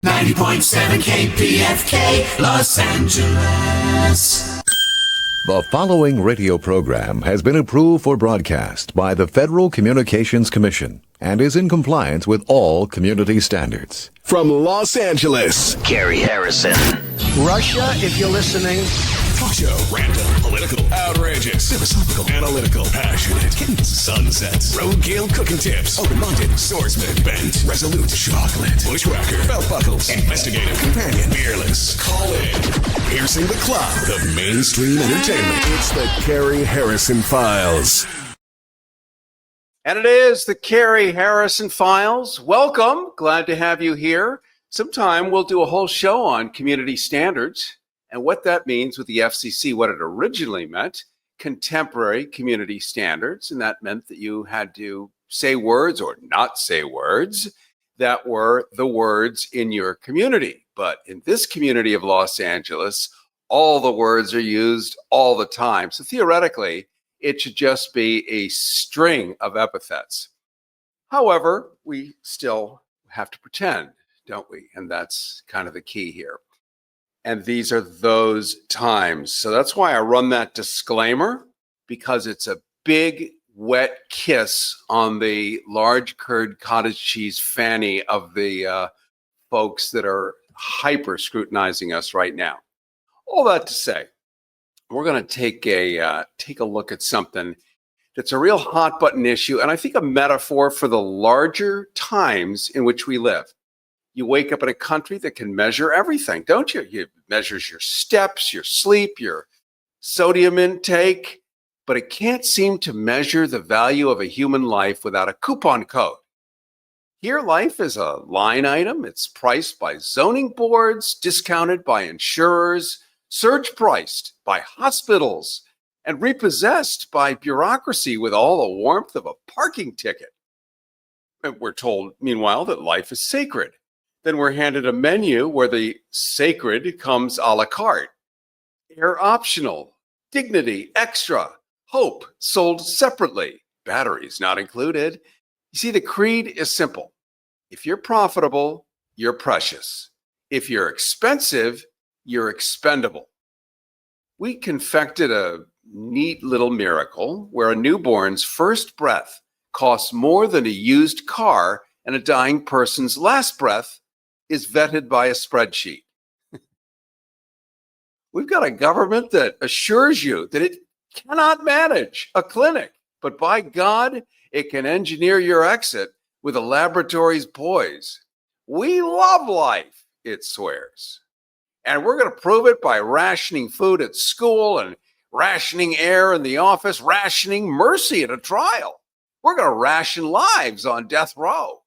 90.7 KPFK, Los Angeles. The following radio program has been approved for broadcast by the Federal Communications Commission and is in compliance with all community standards. From Los Angeles, Gary Harrison. Russia, if you're listening. Talk show, random, political, outrageous, philosophical, analytical, passionate, sunsets, roadkill cooking tips, open-minded, swordsman, bent, resolute, chocolate, bushwhacker, belt buckles, investigative, companion, fearless. Call in. Piercing the cloud of mainstream entertainment. It's the Gary Harrison Files. And it is the Gary Harrison Files. Welcome. Glad to have you here. Sometime we'll do a whole show on community standards and what that means with the FCC, what it originally meant, contemporary community standards. And that meant that you had to say words or not say words that were the words in your community. But in this community of Los Angeles, all the words are used all the time. So theoretically, it should just be a string of epithets. However, we still have to pretend, don't we? And that's kind of the key here. And these are those times. So that's why I run that disclaimer, because it's a big, wet kiss on the large curd cottage cheese fanny of the folks that are hyper scrutinizing us right now. All that to say, we're going to take a look at something that's a real hot button issue, and I think a metaphor for the larger times in which we live. You wake up in a country that can measure everything, don't you? It measures your steps, your sleep, your sodium intake, but it can't seem to measure the value of a human life without a coupon code. Here, life is a line item. It's priced by zoning boards, discounted by insurers, surge priced by hospitals, and repossessed by bureaucracy with all the warmth of a parking ticket. And we're told, meanwhile, that life is sacred. Then we're handed a menu where the sacred comes a la carte. Air optional, dignity extra, hope sold separately, batteries not included. You see, the creed is simple. If you're profitable, you're precious. If you're expensive, you're expendable. We confected a neat little miracle where a newborn's first breath costs more than a used car and a dying person's last breath is vetted by a spreadsheet. We've got a government that assures you that it cannot manage a clinic, but by God, it can engineer your exit with a laboratory's poise. We love life, it swears. And we're going to prove it by rationing food at school and rationing air in the office, rationing mercy at a trial. We're going to ration lives on death row.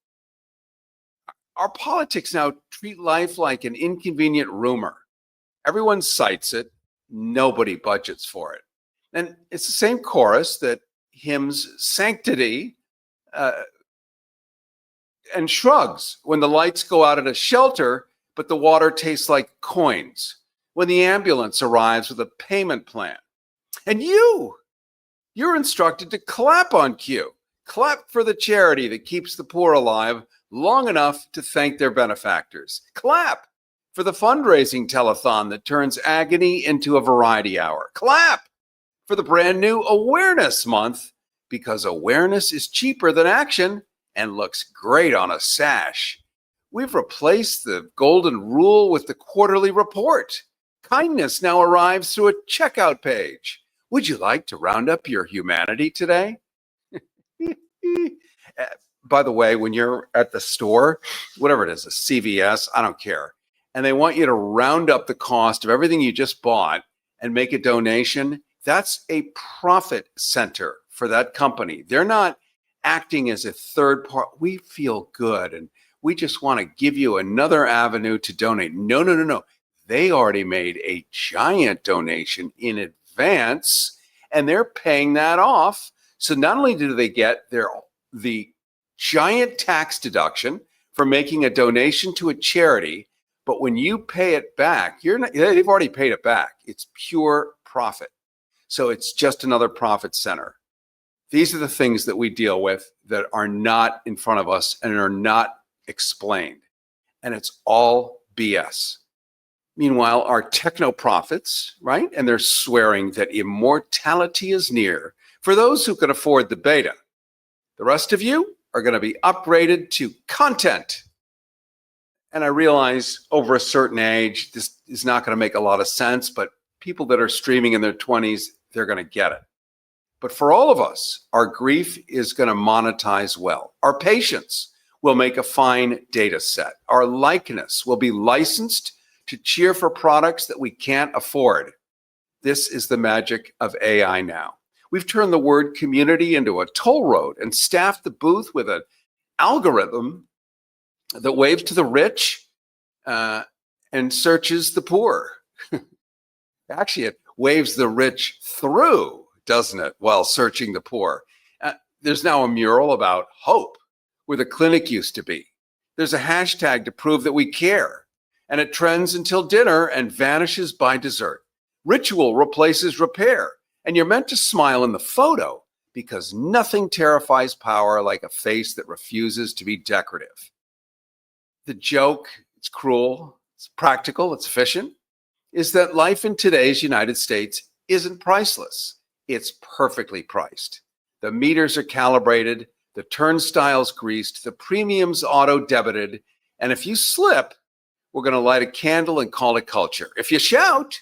Our politics now treat life like an inconvenient rumor. Everyone cites it. Nobody budgets for it. And it's the same chorus that hymns sanctity and shrugs when the lights go out at a shelter, but the water tastes like coins, when the ambulance arrives with a payment plan. And you're instructed to clap on cue. Clap for the charity that keeps the poor alive long enough to thank their benefactors. Clap for the fundraising telethon that turns agony into a variety hour. Clap for the brand new Awareness Month, because awareness is cheaper than action and looks great on a sash. We've replaced the golden rule with the quarterly report. Kindness now arrives through a checkout page. Would you like to round up your humanity today? By the way, when you're at the store, whatever it is, a CVS, I don't care, and they want you to round up the cost of everything you just bought and make a donation, that's a profit center for that company. They're not acting as a third part. We feel good and we just want to give you another avenue to donate. No. They already made a giant donation in advance and they're paying that off. So not only do they get the giant tax deduction for making a donation to a charity, but when you pay it back, they've already paid it back. It's pure profit. So it's just another profit center. These are the things that we deal with that are not in front of us and are not explained. and it's all BS. Meanwhile, our techno prophets, right? And they're swearing that immortality is near for those who can afford the beta. The rest of you are going to be upgraded to content. And I realize over a certain age, this is not going to make a lot of sense, but people that are streaming in their 20s, they're going to get it. But for all of us, our grief is going to monetize well. Our patience will make a fine data set. Our likeness will be licensed to cheer for products that we can't afford. This is the magic of AI now. We've turned the word community into a toll road and staffed the booth with an algorithm that waves to the rich and searches the poor. Actually, it waves the rich through, doesn't it, while searching the poor. There's now a mural about hope where the clinic used to be. There's a hashtag to prove that we care, and it trends until dinner and vanishes by dessert. Ritual replaces repair, and you're meant to smile in the photo because nothing terrifies power like a face that refuses to be decorative. The joke, it's cruel, it's practical, it's efficient, is that life in today's United States isn't priceless. It's perfectly priced. The meters are calibrated, the turnstiles greased, the premiums auto-debited, and if you slip, we're going to light a candle and call it culture. If you shout,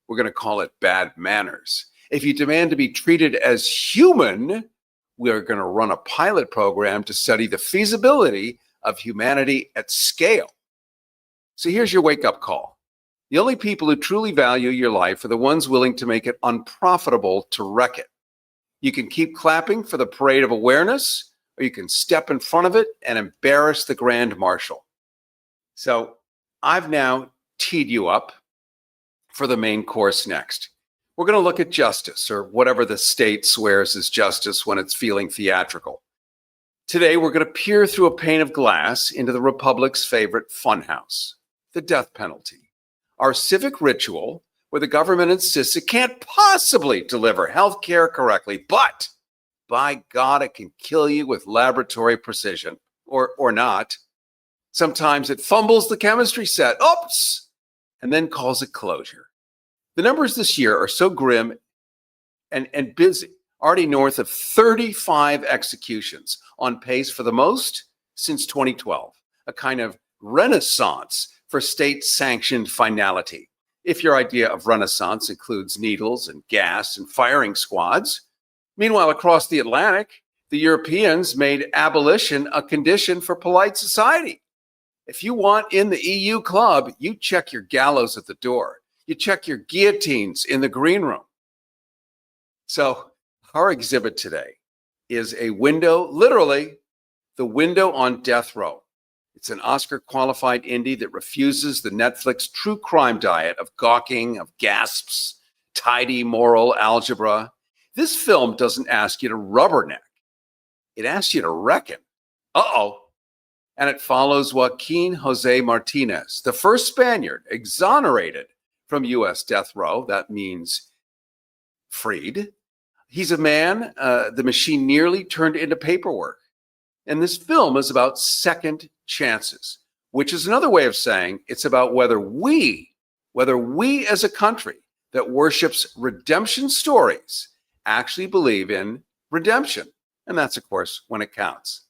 we're going to call it bad manners. If you demand to be treated as human, we're going to run a pilot program to study the feasibility of humanity at scale. So here's your wake-up call. The only people who truly value your life are the ones willing to make it unprofitable to wreck it. You can keep clapping for the parade of awareness, or you can step in front of it and embarrass the Grand Marshal. So I've now teed you up for the main course next. We're going to look at justice, or whatever the state swears is justice when it's feeling theatrical. Today, we're going to peer through a pane of glass into the Republic's favorite funhouse, the death penalty, our civic ritual where the government insists it can't possibly deliver health care correctly, but by God, it can kill you with laboratory precision, or not. Sometimes it fumbles the chemistry set, oops, and then calls it closure. The numbers this year are so grim and busy, already north of 35 executions, on pace for the most since 2012, a kind of renaissance for state-sanctioned finality. If your idea of renaissance includes needles and gas and firing squads. Meanwhile, across the Atlantic, the Europeans made abolition a condition for polite society. If you want in the EU club, you check your gallows at the door. You check your guillotines in the green room. So our exhibit today is a window, literally the window on death row. It's an Oscar-qualified indie that refuses the Netflix true crime diet of gawking, of gasps, tidy moral algebra. This film doesn't ask you to rubberneck. It asks you to reckon. Uh-oh. And it follows Joaquin Jose Martinez, the first Spaniard exonerated from U.S. death row. That means freed. He's a man the machine nearly turned into paperwork. And this film is about second chances, which is another way of saying it's about whether we as a country that worships redemption stories actually believe in redemption. And that's, of course, when it counts.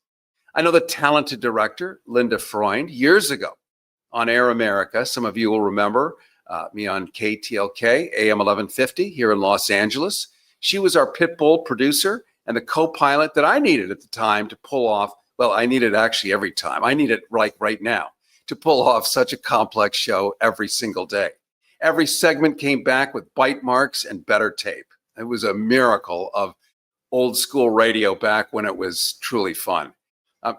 I know the talented director, Linda Freund, years ago on Air America. Some of you will remember me on KTLK, AM 1150 here in Los Angeles. She was our Pitbull producer and the co-pilot that I needed at the time to pull off. Well, I need it actually every time. I need it right now to pull off such a complex show every single day. Every segment came back with bite marks and better tape. It was a miracle of old school radio back when it was truly fun.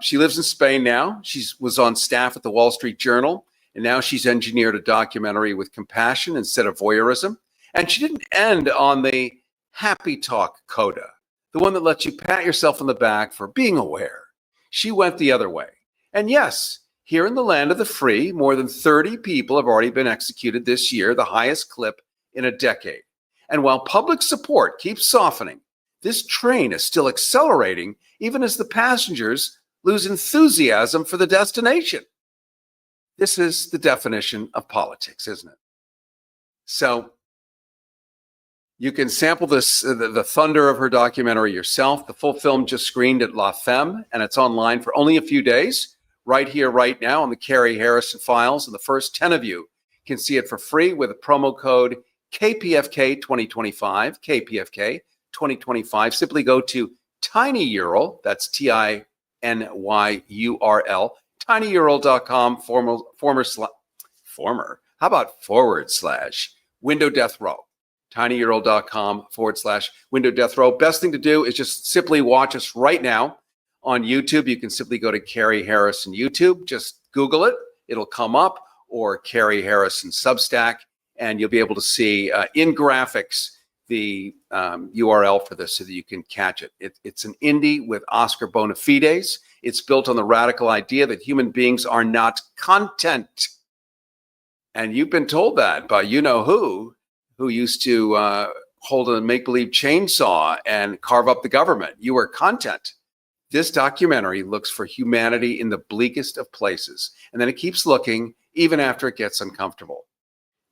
She lives in Spain now. She was on staff at the Wall Street Journal, and now she's engineered a documentary with compassion instead of voyeurism. And she didn't end on the happy talk coda, the one that lets you pat yourself on the back for being aware. She went the other way. And yes, here in the land of the free, more than 30 people have already been executed this year, the highest clip in a decade. And while public support keeps softening, this train is still accelerating even as the passengers lose enthusiasm for the destination. This is the definition of politics, isn't it? So you can sample this, the thunder of her documentary yourself. The full film just screened at La Femme, and it's online for only a few days, right here, right now on the Carrie Harrison Files. And the first 10 of you can see it for free with a promo code KPFK 2025, KPFK 2025. Simply go to tinyurl, that's TINYURL, tinyurl.com /window death row. tinyurl.com /window death row. Best thing to do is just simply watch us right now on YouTube. You can simply go to Carrie Harrison YouTube, just Google it, it'll come up, or Carrie Harrison Substack, and you'll be able to see in graphics the URL for this so that you can catch it. It's an indie with Oscar bona fides. It's built on the radical idea that human beings are not content. And you've been told that by you-know-who used to hold a make-believe chainsaw and carve up the government. You are content. This documentary looks for humanity in the bleakest of places. And then it keeps looking even after it gets uncomfortable.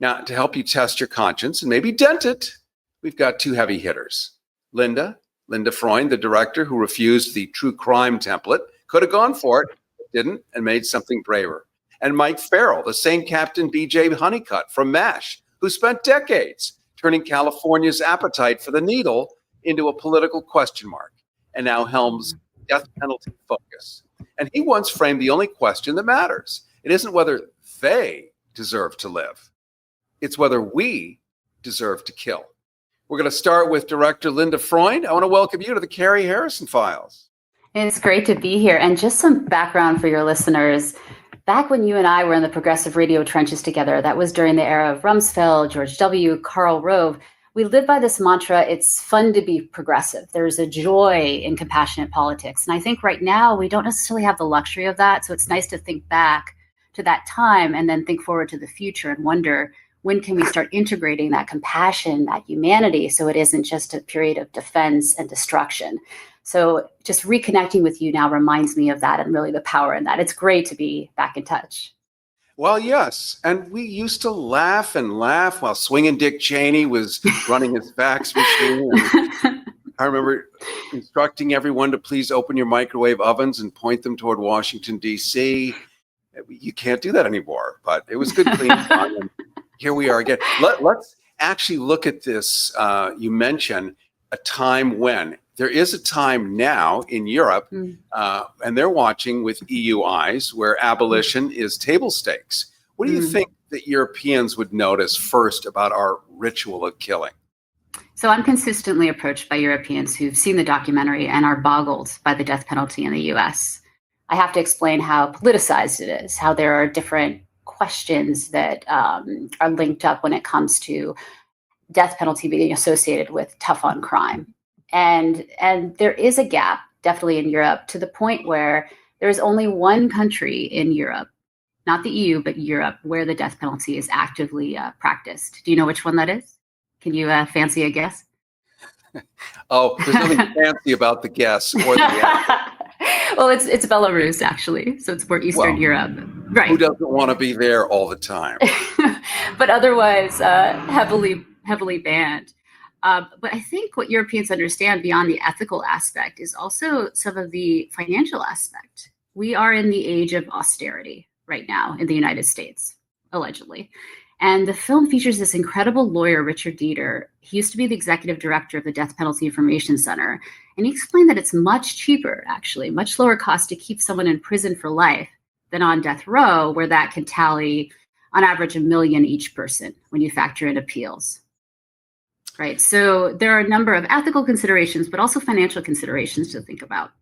Now, to help you test your conscience and maybe dent it, we've got two heavy hitters. Linda Freund, the director who refused the true crime template, could have gone for it, but didn't, and made something braver. And Mike Farrell, the same Captain B.J. Honeycutt from MASH, who spent decades turning California's appetite for the needle into a political question mark, and now helms death penalty focus. And he once framed the only question that matters. It isn't whether they deserve to live. It's whether we deserve to kill. We're going to start with director Linda Freund. I want to welcome you to the Carrie Harrison Files. It's great to be here. And just some background for your listeners. Back when you and I were in the progressive radio trenches together, that was during the era of Rumsfeld, George W., Karl Rove, we lived by this mantra, it's fun to be progressive. There's a joy in compassionate politics. And I think right now we don't necessarily have the luxury of that. So it's nice to think back to that time and then think forward to the future and wonder, when can we start integrating that compassion, that humanity, so it isn't just a period of defense and destruction? So just reconnecting with you now reminds me of that and really the power in that. It's great to be back in touch. Well, yes. And we used to laugh while Swinging Dick Cheney was running his fax machine. And I remember instructing everyone to please open your microwave ovens and point them toward Washington, D.C. You can't do that anymore, but it was good, clean fun. And here we are again. Let's actually look at this. You mentioned a time when. There is a time now in Europe, and they're watching with EU eyes, where abolition is table stakes. What do you think that Europeans would notice first about our ritual of killing? So I'm consistently approached by Europeans who've seen the documentary and are boggled by the death penalty in the US. I have to explain how politicized it is, how there are different questions that are linked up when it comes to death penalty being associated with tough on crime. And there is a gap, definitely in Europe, to the point where there is only one country in Europe, not the EU, but Europe, where the death penalty is actively practiced. Do you know which one that is? Can you fancy a guess? Oh, there's nothing fancy about the guess or the answer. Well, it's Belarus, actually. So it's more Eastern Europe. Right. Who doesn't want to be there all the time? But otherwise, heavily banned. But I think what Europeans understand beyond the ethical aspect is also some of the financial aspect. We are in the age of austerity right now in the United States, allegedly. And the film features this incredible lawyer, Richard Dieter. He used to be the executive director of the Death Penalty Information Center. And he explained that it's much cheaper, actually, much lower cost to keep someone in prison for life than on death row, where that can tally on average $1 million each person when you factor in appeals. Right. So there are a number of ethical considerations, but also financial considerations to think about.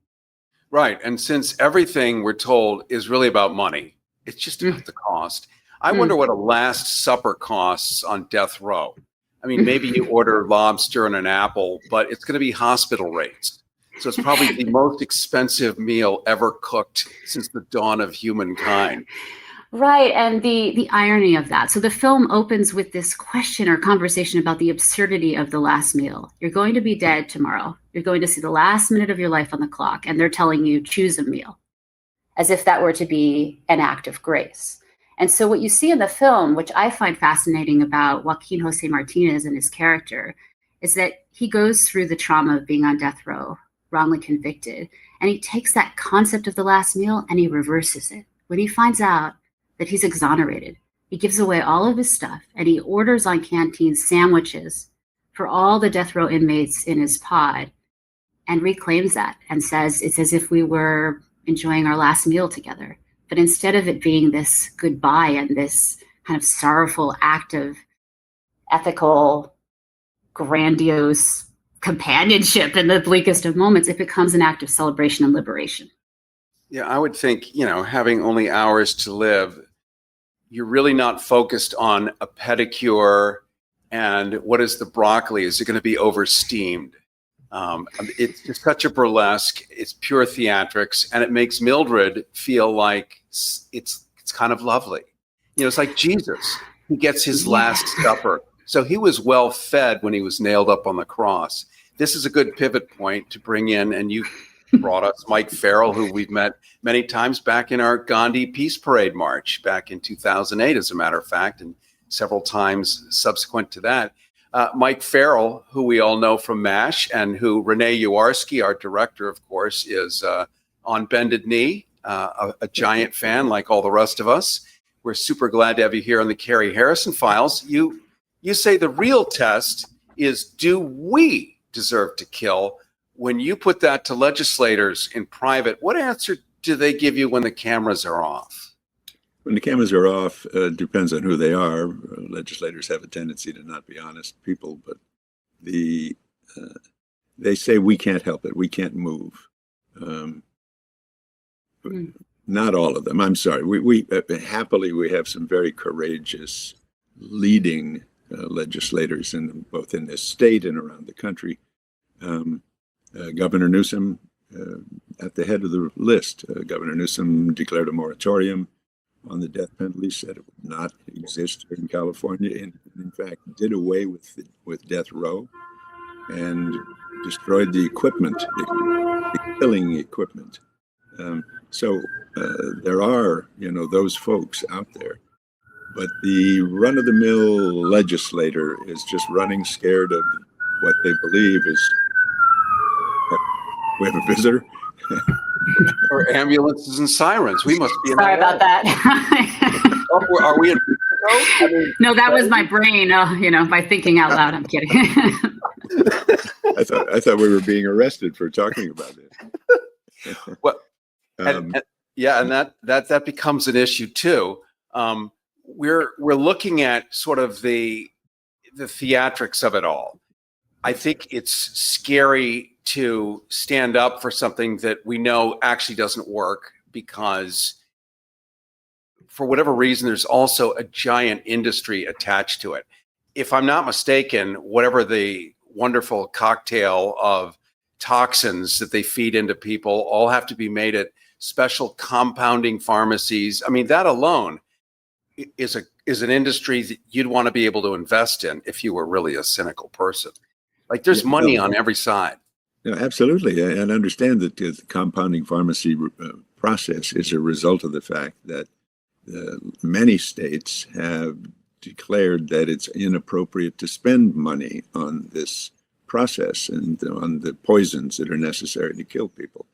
Right. And since everything we're told is really about money, it's just about the cost. I wonder what a Last Supper costs on death row. I mean, maybe you order lobster and an apple, but it's going to be hospital rates. So it's probably the most expensive meal ever cooked since the dawn of humankind. Right. And the irony of that. So the film opens with this question or conversation about the absurdity of the last meal. You're going to be dead tomorrow. You're going to see the last minute of your life on the clock, and they're telling you choose a meal, as if that were to be an act of grace. And so what you see in the film, which I find fascinating about Joaquin Jose Martinez and his character, is that he goes through the trauma of being on death row, wrongly convicted, and he takes that concept of the last meal and he reverses it. When he finds out that he's exonerated, he gives away all of his stuff and he orders on Canteen sandwiches for all the death row inmates in his pod and reclaims that and says it's as if we were enjoying our last meal together. But instead of it being this goodbye and this kind of sorrowful act of ethical, grandiose companionship in the bleakest of moments, it becomes an act of celebration and liberation. Yeah, I would think, having only hours to live, you're really not focused on a pedicure and what is the broccoli? Is it going to be oversteamed? It's just such a burlesque. It's pure theatrics, and it makes Mildred feel like it's kind of lovely. It's like Jesus. He gets his last supper. So he was well fed when he was nailed up on the cross. This is a good pivot point to bring in, and you brought us Mike Farrell, who we've met many times back in our Gandhi Peace Parade March back in 2008, as a matter of fact, and several times subsequent to that. Mike Farrell, who we all know from MASH, and who Renee Uwarski, our director, of course, is on bended knee, a giant fan like all the rest of us. We're super glad to have you here on the Carrie Harrison Files. You say the real test is, do we deserve to kill? When you put that to legislators in private, what answer do they give you when the cameras are off? When the cameras are off, depends on who they are. Legislators have a tendency to not be honest people, but they say we can't help it, we can't move. Not all of them. I'm sorry. We happily we have some very courageous leading legislators both in this state and around the country. Governor Newsom at the head of the list. Governor Newsom declared a moratorium on the death penalty, said it would not exist in California, and in fact did away with death row and destroyed the equipment, the killing equipment. So there are, those folks out there, but the run-of-the-mill legislator is just running scared of what they believe is. We have a visitor. Or ambulances and sirens. We must be. Sorry about that. Are we in? No, that was my brain. By thinking out loud. I'm kidding. I thought we were being arrested for talking about it. Well, and that becomes an issue too. We're looking at sort of the theatrics of it all. I think it's scary to stand up for something that we know actually doesn't work, because for whatever reason, there's also a giant industry attached to it. If I'm not mistaken, whatever the wonderful cocktail of toxins that they feed into people all have to be made at special compounding pharmacies. I mean, that alone is an industry that you'd want to be able to invest in if you were really a cynical person. Like, there's money on every side. No, absolutely. And understand that the compounding pharmacy process is a result of the fact that many states have declared that it's inappropriate to spend money on this process and on the poisons that are necessary to kill people.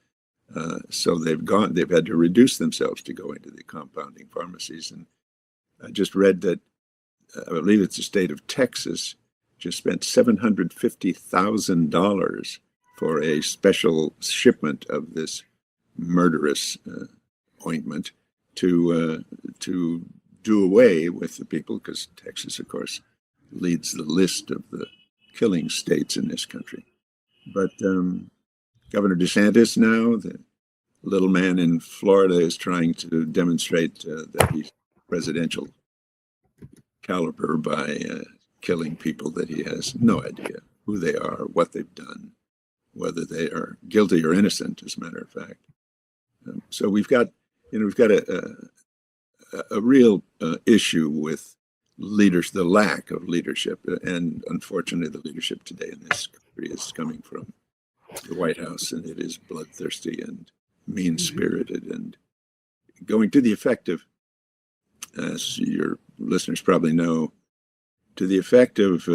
So they've had to reduce themselves to go into the compounding pharmacies. And I just read that, I believe it's the state of Texas, just spent $750,000 for a special shipment of this murderous ointment to do away with the people, because Texas, of course, leads the list of the killing states in this country. But Governor DeSantis now, the little man in Florida, is trying to demonstrate that he's presidential caliber by killing people that he has no idea who they are, what they've done, whether they are guilty or innocent, as a matter of fact. So we've got a real issue with leaders, the lack of leadership, and unfortunately, the leadership today in this country is coming from the White House, and it is bloodthirsty and mean-spirited, and going to the effect of as your listeners probably know, to the effect of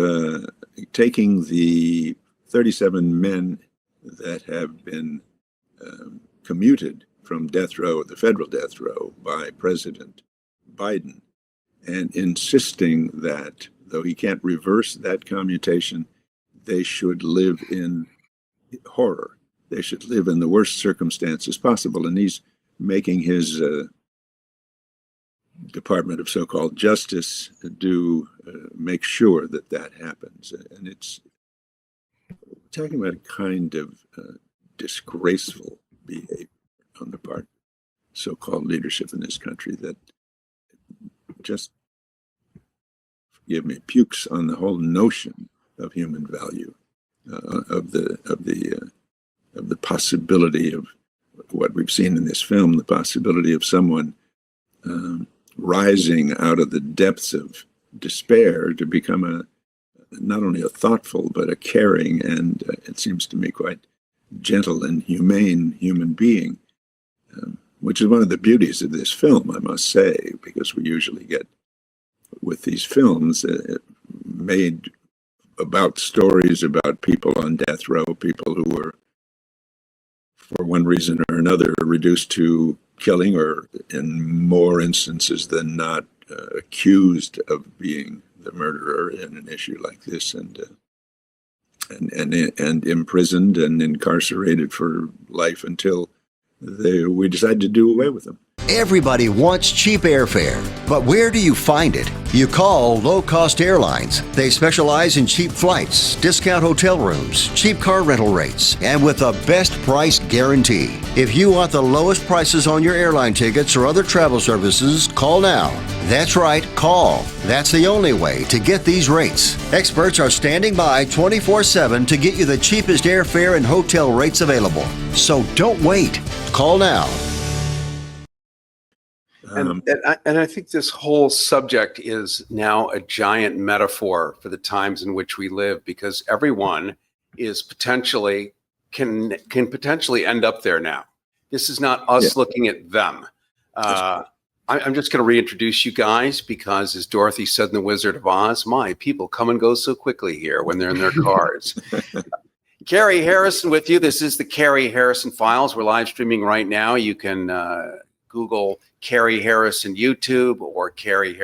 taking the 37 men that have been commuted from death row, the federal death row, by President Biden, and insisting that, though he can't reverse that commutation, they should live in horror. They should live in the worst circumstances possible. And he's making his Department of so-called Justice make sure that that happens. And it's talking about a kind of disgraceful behavior on the part of so-called leadership in this country that just, forgive me, pukes on the whole notion of human value, of the possibility of what we've seen in this film, the possibility of someone rising out of the depths of despair to become not only a thoughtful but a caring and it seems to me quite gentle and humane human being, which is one of the beauties of this film, I must say, because we usually get with these films made about stories about people on death row, people who were, for one reason or another, reduced to killing, or in more instances than not, accused of being the murderer in an issue like this, and imprisoned and incarcerated for life until we decided to do away with them. Everybody wants cheap airfare, but where do you find it? You call Low Cost Airlines. They specialize in cheap flights, discount hotel rooms, cheap car rental rates, and with a best price guarantee. If you want the lowest prices on your airline tickets or other travel services, call now. That's right, call. That's the only way to get these rates. Experts are standing by 24/7 to get you the cheapest airfare and hotel rates available. So don't wait. Call now. And I think this whole subject is now a giant metaphor for the times in which we live, because everyone is potentially can potentially end up there now. This is not us looking at them. I'm just going to reintroduce you guys because, as Dorothy said in The Wizard of Oz, my people come and go so quickly here when they're in their cars. Carrie Harrison with you. This is the Carrie Harrison Files. We're live streaming right now. You can Google Carrie Harrison YouTube, or Carrie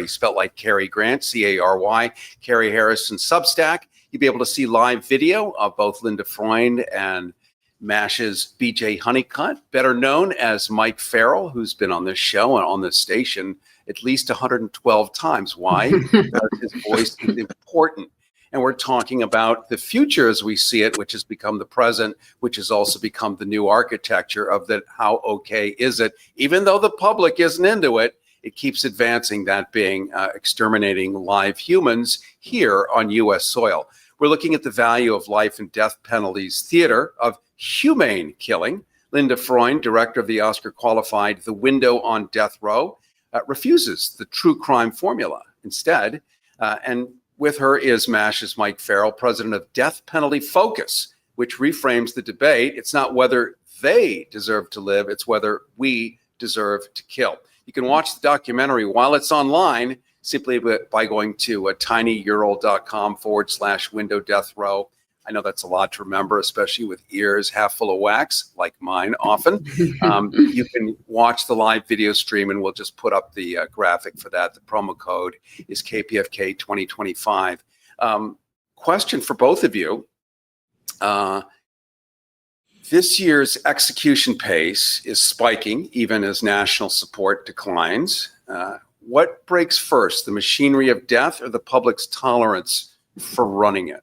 spelled like Cary Grant, C-A-R-Y, Carrie Harrison Substack. You'll be able to see live video of both Linda Freund and MASH's BJ Honeycutt, better known as Mike Farrell, who's been on this show and on this station at least 112 times. Why? Because his voice is important. And we're talking about the future as we see it, which has become the present, which has also become the new architecture of that. How okay is it? Even though the public isn't into it, it keeps advancing, that being exterminating live humans here on U.S. soil. We're looking at the value of life and death penalties theater of humane killing. Linda Freund, director of the Oscar-qualified The Window on Death Row, refuses the true crime formula instead. And with her is MASH's Mike Farrell, president of Death Penalty Focus, which reframes the debate. It's not whether they deserve to live, it's whether we deserve to kill. You can watch the documentary while it's online simply by going to tinyurl.com/window death row. I know that's a lot to remember, especially with ears half full of wax, like mine often. You can watch the live video stream, and we'll just put up the graphic for that. The promo code is KPFK 2025. Question for both of you. This year's execution pace is spiking, even as national support declines. What breaks first, the machinery of death or the public's tolerance for running it?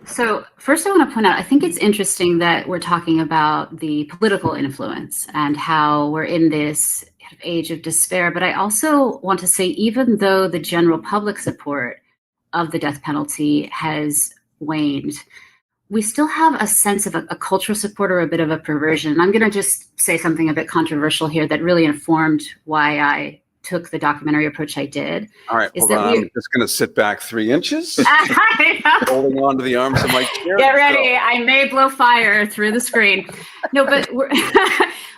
So first I want to point out, I think it's interesting that we're talking about the political influence and how we're in this kind of age of despair. But I also want to say, even though the general public support of the death penalty has waned, we still have a sense of a cultural support, or a bit of a perversion. I'm going to just say something a bit controversial here that really informed why I took the documentary approach I did. All right, is hold that on. I'm just going to sit back 3 inches, holding on to the arms of my chair. Get ready. I may blow fire through the screen. No, but we're,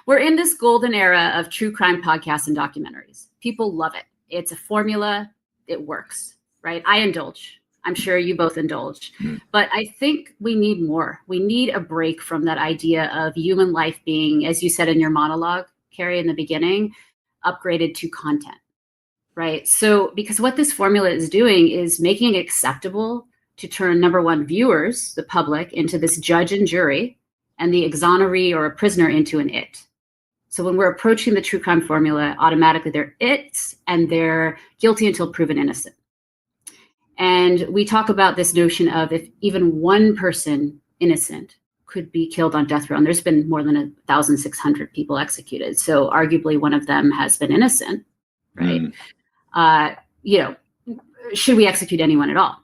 we're in this golden era of true crime podcasts and documentaries. People love it. It's a formula. It works, right? I indulge. I'm sure you both indulge. But I think we need more. We need a break from that idea of human life being, as you said in your monologue, Carrie, in the beginning, upgraded to content, right? So because what this formula is doing is making it acceptable to turn, number one, viewers, the public, into this judge and jury, and the exoneree or a prisoner into an it. So when we're approaching the true crime formula, automatically they're its and they're guilty until proven innocent. And we talk about this notion of if even one person innocent could be killed on death row, and there's been more than 1,600 people executed. So arguably one of them has been innocent, right? Should we execute anyone at all?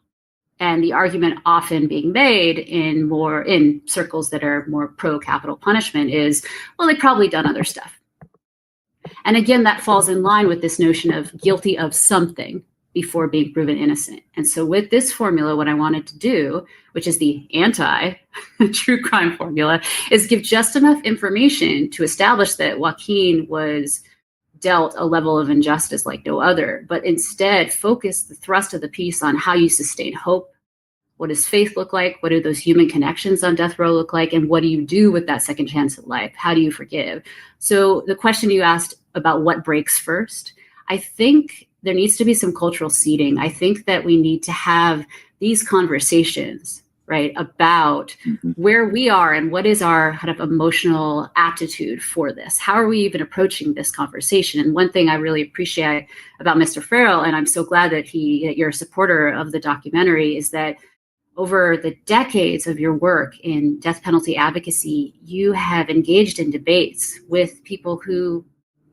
And the argument often being made in circles that are more pro capital punishment is, well, they've probably done other stuff. And again, that falls in line with this notion of guilty of something before being proven innocent. And so with this formula, what I wanted to do, which is the anti-true crime formula, is give just enough information to establish that Joaquin was dealt a level of injustice like no other, but instead focus the thrust of the piece on how you sustain hope. What does faith look like? What do those human connections on death row look like? And what do you do with that second chance at life? How do you forgive? So the question you asked about what breaks first, I think there needs to be some cultural seeding. I think that we need to have these conversations, right, about where we are and what is our kind of emotional attitude for this. How are we even approaching this conversation? And one thing I really appreciate about Mr. Farrell, and I'm so glad that you're a supporter of the documentary, is that over the decades of your work in death penalty advocacy, you have engaged in debates with people who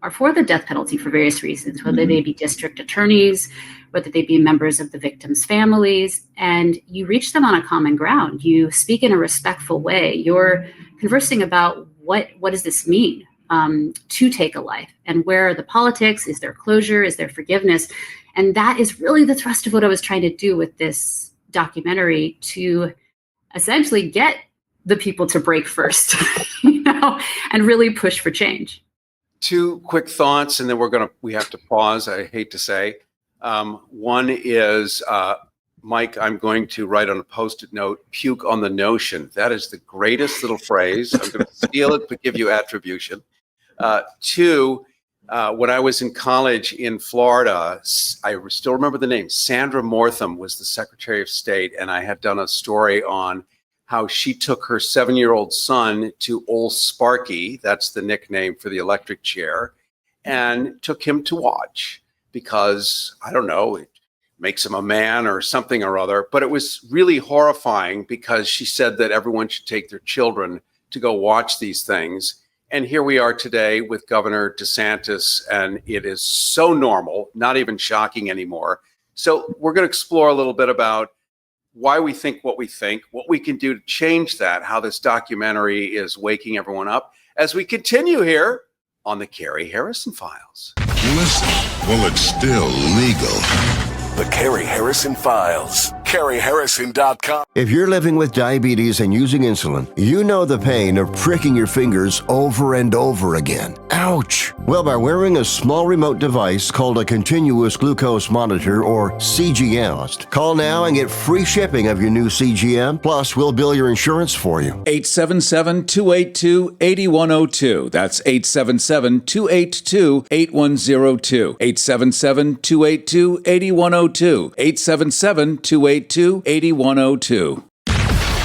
are for the death penalty for various reasons, whether they be district attorneys, whether they be members of the victims' families, and you reach them on a common ground. You speak in a respectful way. You're conversing about what does this mean to take a life, and where are the politics? Is there closure? Is there forgiveness? And that is really the thrust of what I was trying to do with this documentary, to essentially get the people to break first, and really push for change. 2 quick thoughts, and then we have to pause, I hate to say. One is, Mike, I'm going to write on a Post-it note, puke on the notion. That is the greatest little phrase. I'm going to steal it, but give you attribution. 2, when I was in college in Florida, I still remember the name. Sandra Mortham was the Secretary of State, and I had done a story on how she took her 7-year-old son to Old Sparky, that's the nickname for the electric chair, and took him to watch because, I don't know, it makes him a man or something or other. But it was really horrifying because she said that everyone should take their children to go watch these things. And here we are today with Governor DeSantis, and it is so normal, not even shocking anymore. So we're going to explore a little bit about why we think, what we can do to change that, how this documentary is waking everyone up as we continue here on the Carrie Harrison Files. Listen, well, it's still legal. The Carrie Harrison Files. CarrieHarrison.com. If you're living with diabetes and using insulin, you know the pain of pricking your fingers over and over again. Ouch! Well, by wearing a small remote device called a continuous glucose monitor, or CGM, call now and get free shipping of your new CGM, plus we'll bill your insurance for you. 877-282-8102. That's 877-282-8102. 877-282-8102. 877-282-8102.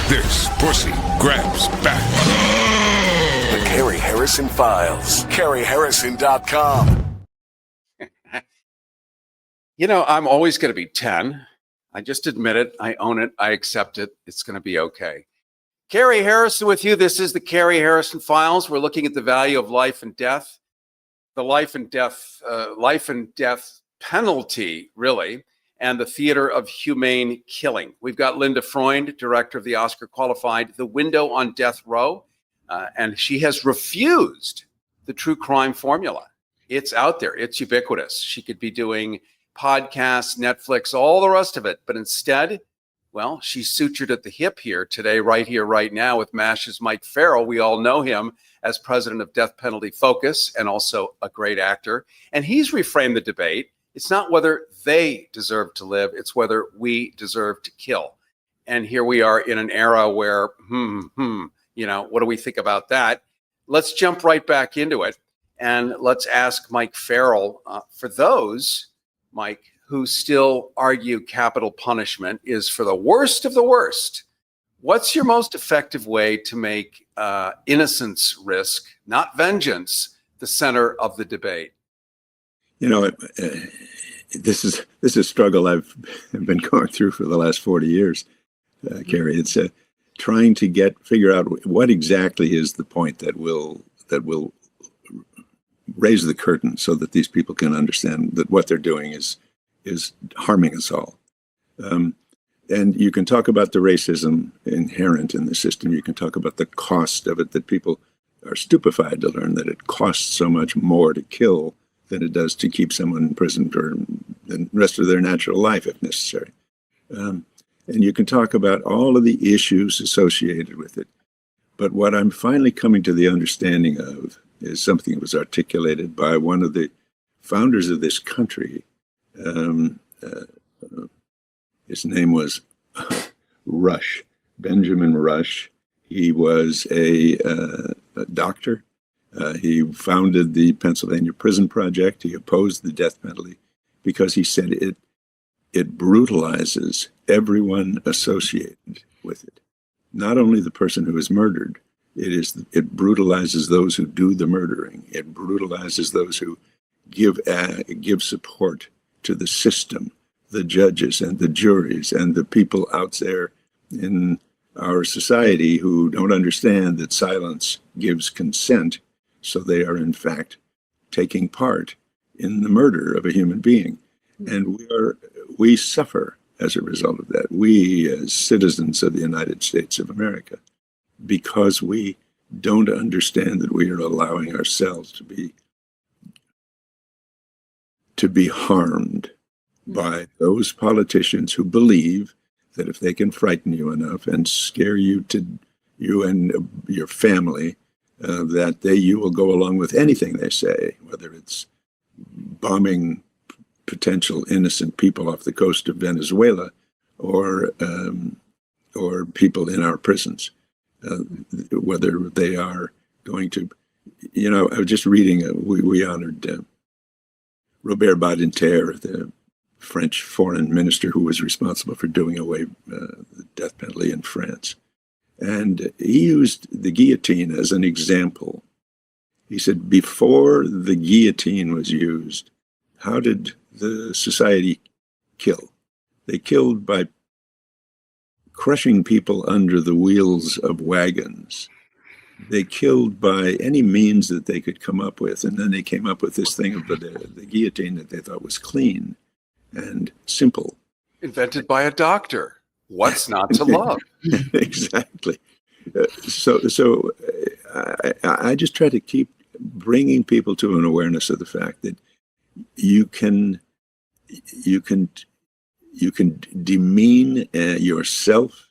This pussy grabs back. The Carrie Harrison Files. CarrieHarrison.com. I'm always going to be 10. I just admit it. I own it. I accept it. It's going to be okay. Carrie Harrison with you. This is the Carrie Harrison Files. We're looking at the value of life and death, the life and death penalty, really, and the theater of humane killing. We've got Linda Freund, director of the Oscar-qualified The Window on Death Row, and she has refused the true crime formula. it's out there. It's ubiquitous. She could be doing podcasts, Netflix, all the rest of it. But instead, well, she's sutured at the hip here today, right here, right now with MASH's Mike Farrell. We all know him as president of Death Penalty Focus and also a great actor. And he's reframed the debate. It's not whether they deserve to live, it's whether we deserve to kill. And here we are in an era where, what do we think about that? Let's jump right back into it. And let's ask Mike Farrell, for those, Mike, who still argue capital punishment is for the worst of the worst, what's your most effective way to make innocence risk, not vengeance, the center of the debate? This is a struggle I've been going through for the last 40 years, Carrie. It's trying to figure out what exactly is the point that will raise the curtain so that these people can understand that what they're doing is harming us all. And you can talk about the racism inherent in the system. You can talk about the cost of it, that people are stupefied to learn that it costs so much more to kill than it does to keep someone in prison for the rest of their natural life, if necessary. And you can talk about all of the issues associated with it. But what I'm finally coming to the understanding of is something that was articulated by one of the founders of this country. His name was Rush, Benjamin Rush. He was a doctor. He founded the Pennsylvania Prison Project. He opposed the death penalty because he said it brutalizes everyone associated with it. Not only the person who is murdered, it brutalizes those who do the murdering. It brutalizes those who give support to the system, the judges and the juries and the people out there in our society who don't understand that silence gives consent. So they are, in fact, taking part in the murder of a human being. And we suffer as a result of that. We, as citizens of the United States of America, because we don't understand that we are allowing ourselves to be harmed by those politicians who believe that if they can frighten you enough and scare you and your family, that you will go along with anything they say, whether it's bombing potential innocent people off the coast of Venezuela or people in our prisons, whether they are going to, I was just reading, we honored Robert Badinter, the French foreign minister who was responsible for doing away the death penalty in France. And he used the guillotine as an example. He said, before the guillotine was used, how did the society kill? They killed by crushing people under the wheels of wagons. They killed by any means that they could come up with. And then they came up with this thing of the guillotine that they thought was clean and simple. Invented by a doctor. What's not to love? Exactly. So I just try to keep bringing people to an awareness of the fact that you can demean yourself,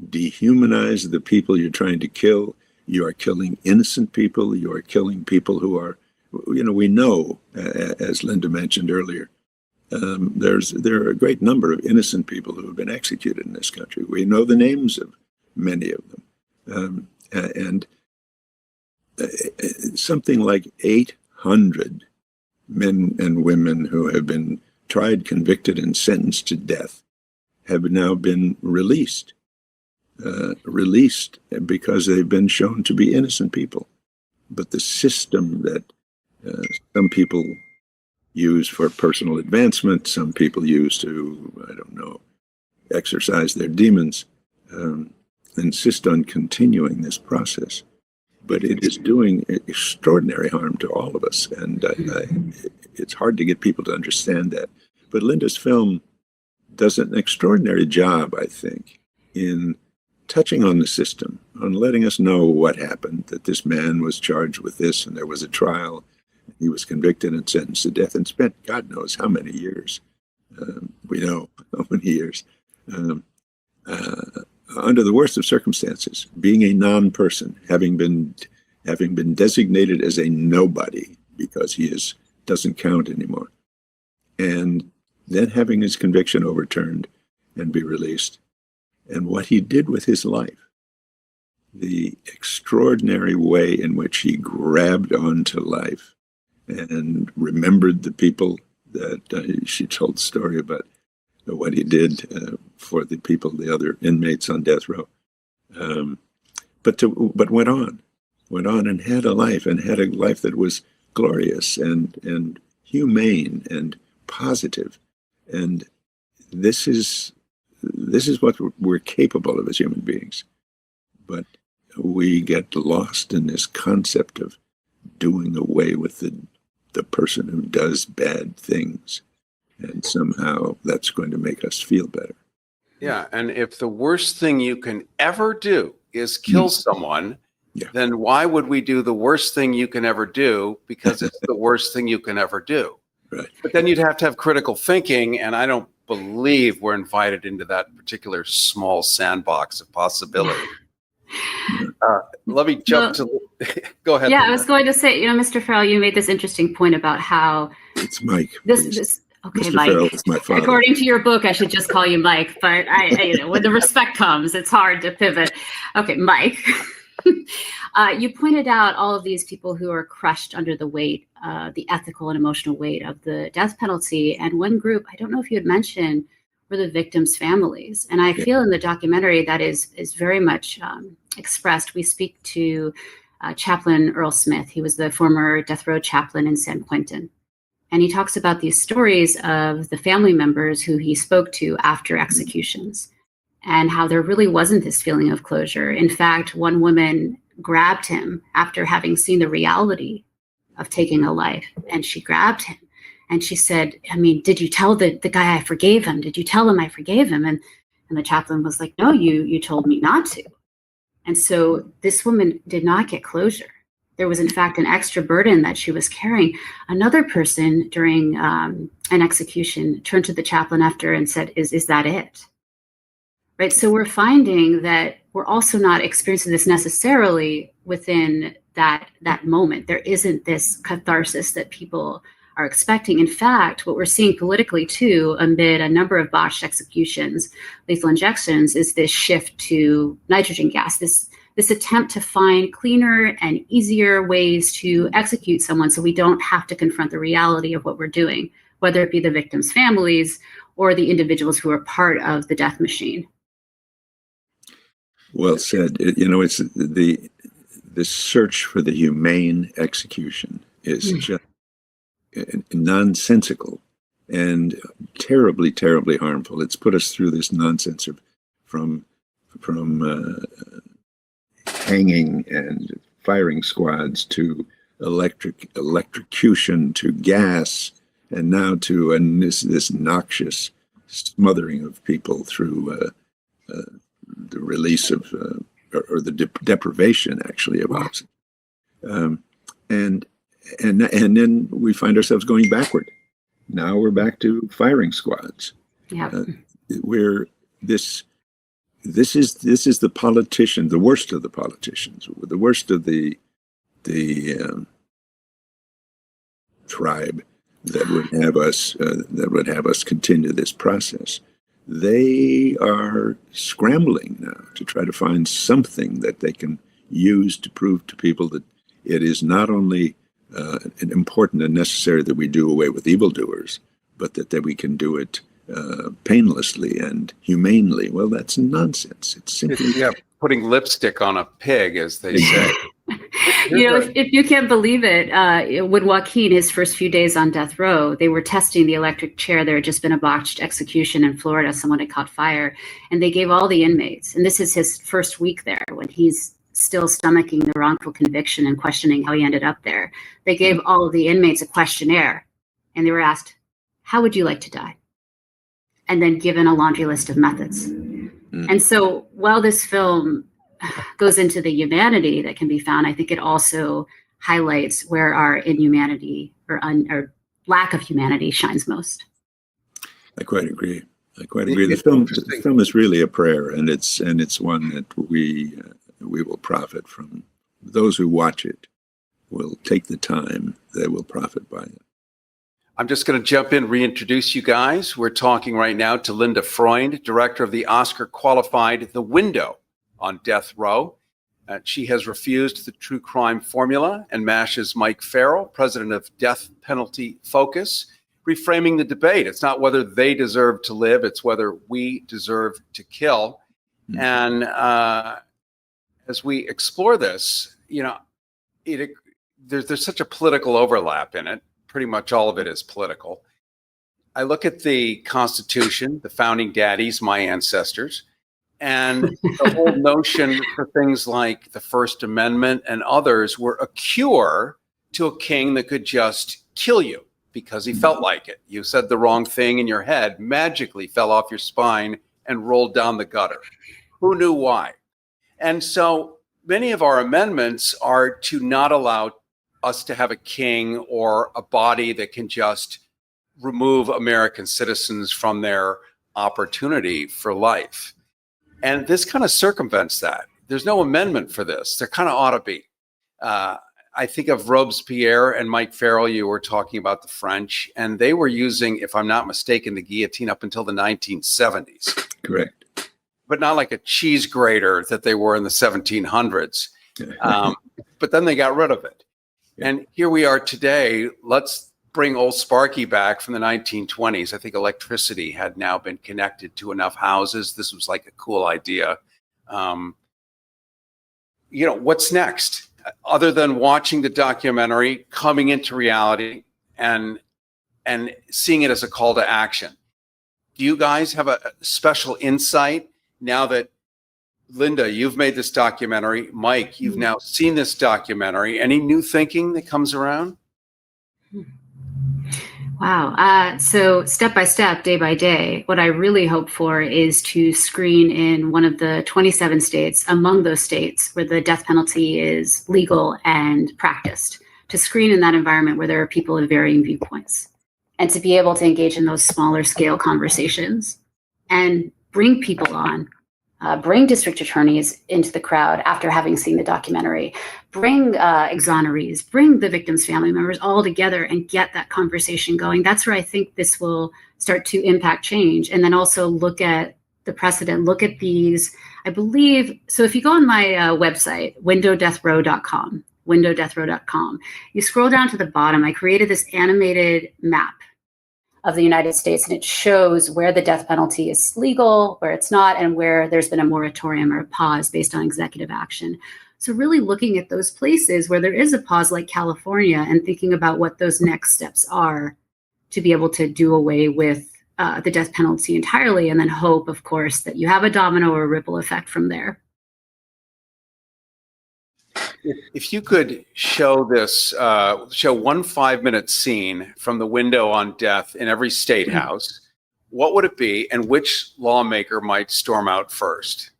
dehumanize the people you're trying to kill. You are killing innocent people. You are killing people who are, we know, as Linda mentioned earlier, there are a great number of innocent people who have been executed in this country. We know the names of many of them. And something like 800 men and women who have been tried, convicted, and sentenced to death have now been released because they've been shown to be innocent people. But the system that some people use for personal advancement, some people use to, exercise their demons, insist on continuing this process. But it is doing extraordinary harm to all of us. And it's hard to get people to understand that. But Linda's film does an extraordinary job, I think, in touching on the system, on letting us know what happened, that this man was charged with this and there was a trial. he was convicted and sentenced to death and spent God knows how many years. We know how many years. Under the worst of circumstances, being a non-person, having been designated as a nobody because he doesn't count anymore, and then having his conviction overturned and be released, and what he did with his life, the extraordinary way in which he grabbed onto life and remembered the people that she told the story about what he did for the people, the other inmates on death row, but went on and had a life that was glorious and humane and positive, and this is what we're capable of as human beings. But we get lost in this concept of doing away with the person who does bad things, and somehow that's going to make us feel better. Yeah, and if the worst thing you can ever do is kill someone, then why would we do the worst thing you can ever do? Because it's the worst thing you can ever do. Right. But then you'd have to have critical thinking, and I don't believe we're invited into that particular small sandbox of possibility. Let me jump to. Go ahead. Yeah, I was going to say, Mr. Farrell, you made this interesting point about how it's Mike. Okay, Mr. Mike. Farrell is my father. According to your book, I should just call you Mike, but when the respect comes, it's hard to pivot. Okay, Mike. You pointed out all of these people who are crushed under the weight, the ethical and emotional weight of the death penalty. And one group, I don't know if you had mentioned, were the victims' families. And I feel in the documentary that is very much expressed. We speak to Chaplain Earl Smith. He was the former death row chaplain in San Quentin. And he talks about these stories of the family members who he spoke to after executions and how there really wasn't this feeling of closure. In fact, one woman grabbed him after having seen the reality of taking a life, and she grabbed him and she said, did you tell the guy I forgave him? Did you tell him I forgave him? And the chaplain was like, no, you told me not to. And so this woman did not get closure. There was, in fact, an extra burden that she was carrying. Another person during an execution turned to the chaplain after and said, is that it? Right. So we're finding that we're also not experiencing this necessarily within that moment. There isn't this catharsis that people are expecting. In fact, what we're seeing politically, too, amid a number of botched executions, lethal injections, is this shift to nitrogen gas, this attempt to find cleaner and easier ways to execute someone so we don't have to confront the reality of what we're doing, whether it be the victims' families or the individuals who are part of the death machine. Well said. It's the search for the humane execution is just nonsensical and terribly, terribly harmful. It's put us through this nonsense from hanging and firing squads to electrocution to gas, and now to this noxious smothering of people through the release of or the deprivation actually of oxygen, and then we find ourselves going backward. Now we're back to firing squads. Yeah, This is the politician, the worst of the politicians, the worst of the tribe that would have us continue this process. They are scrambling now to try to find something that they can use to prove to people that it is not only important and necessary that we do away with evildoers, but that we can do it painlessly and humanely. Well, that's nonsense. It's simply putting lipstick on a pig, as they say. If you can't believe it, when Joaquin, his first few days on death row, they were testing the electric chair. There had just been a botched execution in Florida. Someone had caught fire, and they gave all the inmates, and this is his first week there when he's still stomaching the wrongful conviction and questioning how he ended up there. They gave all of the inmates a questionnaire, and they were asked, how would you like to die? And then given a laundry list of methods. And so while this film goes into the humanity that can be found, I think it also highlights where our inhumanity or lack of humanity shines most. I quite agree. The film is really a prayer, and it's one that we will profit from. Those who watch it will take the time; they will profit by it. I'm just going to jump in, reintroduce you guys. We're talking right now to Linda Freund, director of the Oscar-qualified The Window on Death Row. She has refused the true crime formula, and MASH's Mike Farrell, president of Death Penalty Focus, reframing the debate. It's not whether they deserve to live, it's whether we deserve to kill. Mm-hmm. And as we explore this, there's such a political overlap in it. Pretty much all of it is political. I look at the Constitution, the founding daddies, my ancestors, and the whole notion for things like the First Amendment and others were a cure to a king that could just kill you because he felt like it. You said the wrong thing in your head, magically fell off your spine and rolled down the gutter. Who knew why? And so many of our amendments are to not allow us to have a king or a body that can just remove American citizens from their opportunity for life. And this kind of circumvents that. There's no amendment for this. There kind of ought to be. I think of Robespierre and Mike Farrell. You were talking about the French, and they were using, if I'm not mistaken, the guillotine up until the 1970s. Correct. But not like a cheese grater that they were in the 1700s. But then they got rid of it. And here we are today. Let's bring old Sparky back from the 1920s. I think electricity had now been connected to enough houses. This was like a cool idea. What's next? Other than watching the documentary, coming into reality, and seeing it as a call to action. Do you guys have a special insight now that, Linda, you've made this documentary. Mike, you've now seen this documentary. Any new thinking that comes around? Wow. So step by step, day by day, what I really hope for is to screen in one of the 27 states, among those states where the death penalty is legal and practiced, to screen in that environment where there are people of varying viewpoints, and to be able to engage in those smaller scale conversations and bring people on. Bring district attorneys into the crowd after having seen the documentary, bring exonerees, bring the victims' family members all together and get that conversation going. That's where I think this will start to impact change. And then also look at the precedent, look at these, I believe, so if you go on my website, windowdeathrow.com, you scroll down to the bottom, I created this animated map of the United States, and it shows where the death penalty is legal, where it's not, and where there's been a moratorium or a pause based on executive action. So really looking at those places where there is a pause, like California, and thinking about what those next steps are to be able to do away with the death penalty entirely, and then hope, of course, that you have a domino or ripple effect from there. If you could show this, show 1 5-minute scene from The Window on Death in every state house, what would it be, and which lawmaker might storm out first?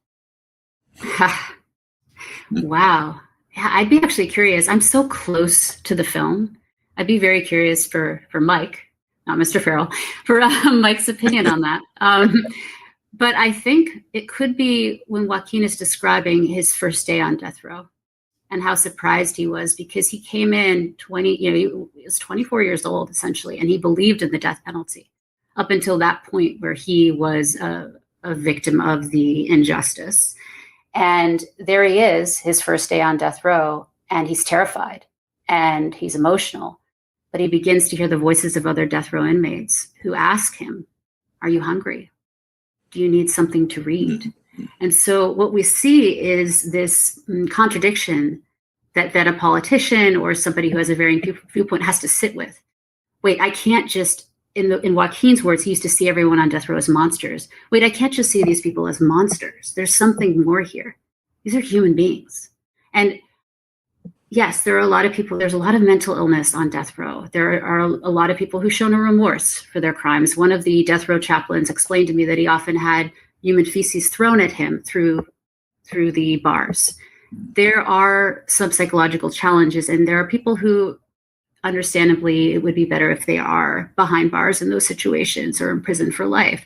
Wow. Yeah, I'd be actually curious. I'm so close to the film. I'd be very curious for Mike, not Mr. Farrell, for Mike's opinion on that. But I think it could be when Joaquin is describing his first day on death row, and how surprised he was, because he came in he was 24 years old essentially, and he believed in the death penalty up until that point where he was a victim of the injustice. And there he is, his first day on death row, and he's terrified and he's emotional, but he begins to hear the voices of other death row inmates who ask him, "Are you hungry? Do you need something to read?" And so what we see is this contradiction that a politician or somebody who has a varying viewpoint has to sit with. Wait, I can't just, in Joaquin's words, he used to see everyone on death row as monsters. Wait, I can't just see these people as monsters. There's something more here. These are human beings. And yes, there are a lot of people, there's a lot of mental illness on death row. There are a lot of people who show no remorse for their crimes. One of the death row chaplains explained to me that he often had human feces thrown at him through the bars. there are some psychological challenges, and there are people who, understandably, it would be better if they are behind bars in those situations or in prison for life.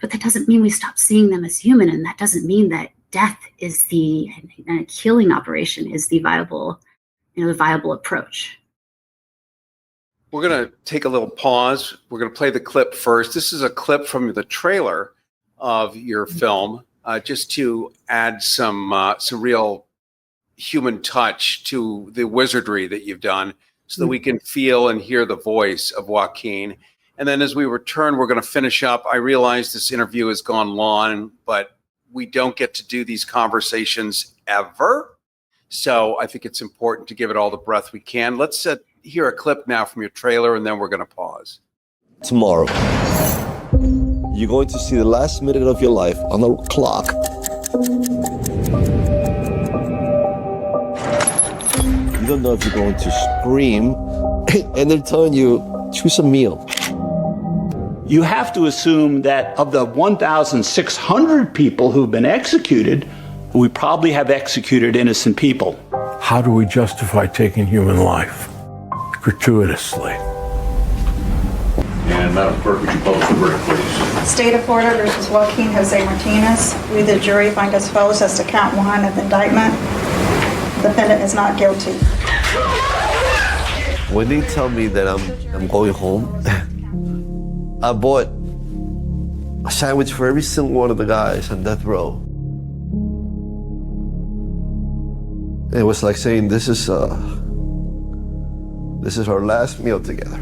But that doesn't mean we stop seeing them as human, and that doesn't mean that death is and a killing operation is the viable approach. We're going to take a little pause. We're going to play the clip first. This is a clip from the trailer of your film, just to add some real human touch to the wizardry that you've done, so that we can feel and hear the voice of Joaquin. And then as we return, we're going to finish up. I realize this interview has gone long, but we don't get to do these conversations ever. So I think it's important to give it all the breath we can. Let's hear a clip now from your trailer, and then we're going to pause. Tomorrow, you're going to see the last minute of your life on the clock. You don't know if you're going to scream, and they're telling you, choose a meal. You have to assume that of the 1,600 people who've been executed, we probably have executed innocent people. How do we justify taking human life gratuitously? And Madam Clerk, would you publish the verdict, please? State of Florida versus Joaquin Jose Martinez. We, the jury, find as follows as to count 1 of the indictment. The defendant is not guilty. When they tell me that I'm going home, I bought a sandwich for every single one of the guys on death row. And it was like saying, this is our last meal together.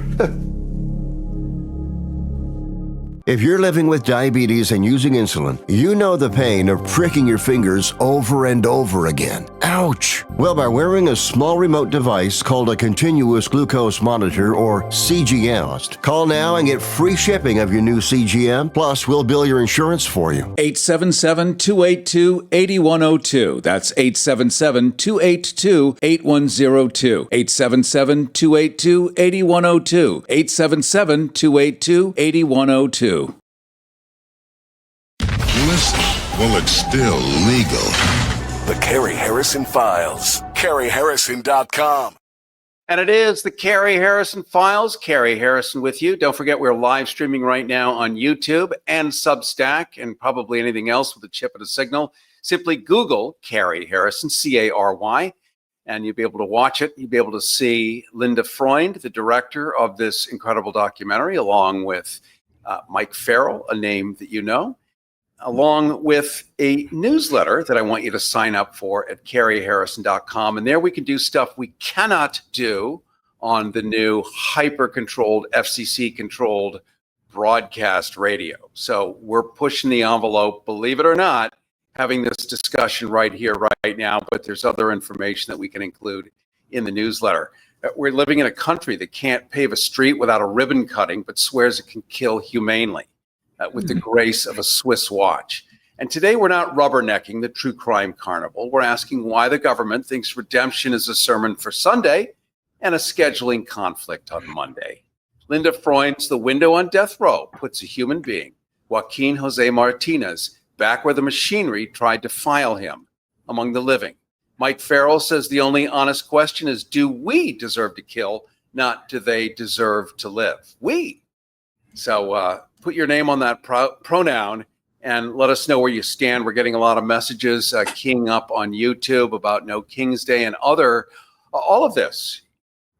If you're living with diabetes and using insulin, you know the pain of pricking your fingers over and over again. Ouch! Well, by wearing a small remote device called a continuous glucose monitor, or CGM, call now and get free shipping of your new CGM, plus we'll bill your insurance for you. 877-282-8102. That's 877-282-8102. 877-282-8102. 877-282-8102. Listen, well, it's still legal. The Carrie Harrison Files. CarrieHarrison.com. And it is the Carrie Harrison Files. Carrie Harrison with you. Don't forget, we're live streaming right now on YouTube and Substack and probably anything else with a chip and a signal. Simply Google Carrie Harrison, C-A-R-Y, and you'll be able to watch it. You'll be able to see Linda Freund, the director of this incredible documentary, along with Mike Farrell, a name that you know, along with a newsletter that I want you to sign up for at carrieharrison.com. And there we can do stuff we cannot do on the new hyper-controlled, FCC-controlled broadcast radio. So we're pushing the envelope, believe it or not, having this discussion right here, right now, but there's other information that we can include in the newsletter. We're living in a country that can't pave a street without a ribbon cutting, but swears it can kill humanely with the grace of a Swiss watch. And today we're not rubbernecking the true crime carnival. We're asking why the government thinks redemption is a sermon for Sunday and a scheduling conflict on Monday. Linda Freund's The Window on Death Row puts a human being, Joaquin Jose Martinez, back where the machinery tried to file him, among the living. Mike Farrell says the only honest question is, do we deserve to kill, not do they deserve to live? We. So put your name on that pronoun and let us know where you stand. We're getting a lot of messages keying up on YouTube about No King's Day and all of this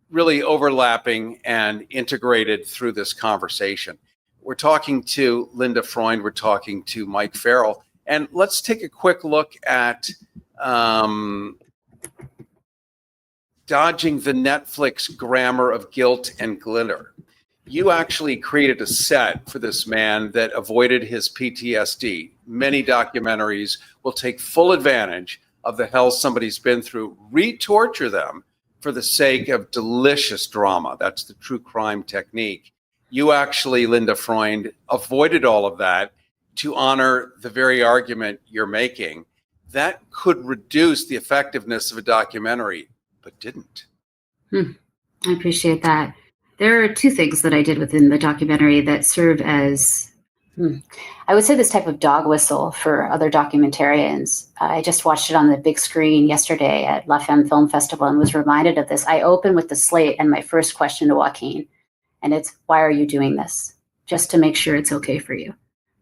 really overlapping and integrated through this conversation. We're talking to Linda Freund. We're talking to Mike Farrell. And let's take a quick look at dodging the Netflix grammar of guilt and glitter. You actually created a set for this man that avoided his PTSD. Many documentaries will take full advantage of the hell somebody's been through, re-torture them for the sake of delicious drama. That's the true crime technique. You actually, Linda Freund, avoided all of that to honor the very argument you're making. That could reduce the effectiveness of a documentary, but didn't. I appreciate that. There are two things that I did within the documentary that serve as I would say this type of dog whistle for other documentarians. I just watched it on the big screen yesterday at La Femme Film Festival and was reminded of this. I opened with the slate and my first question to Joaquin, and it's, why are you doing this? Just to make sure it's okay for you.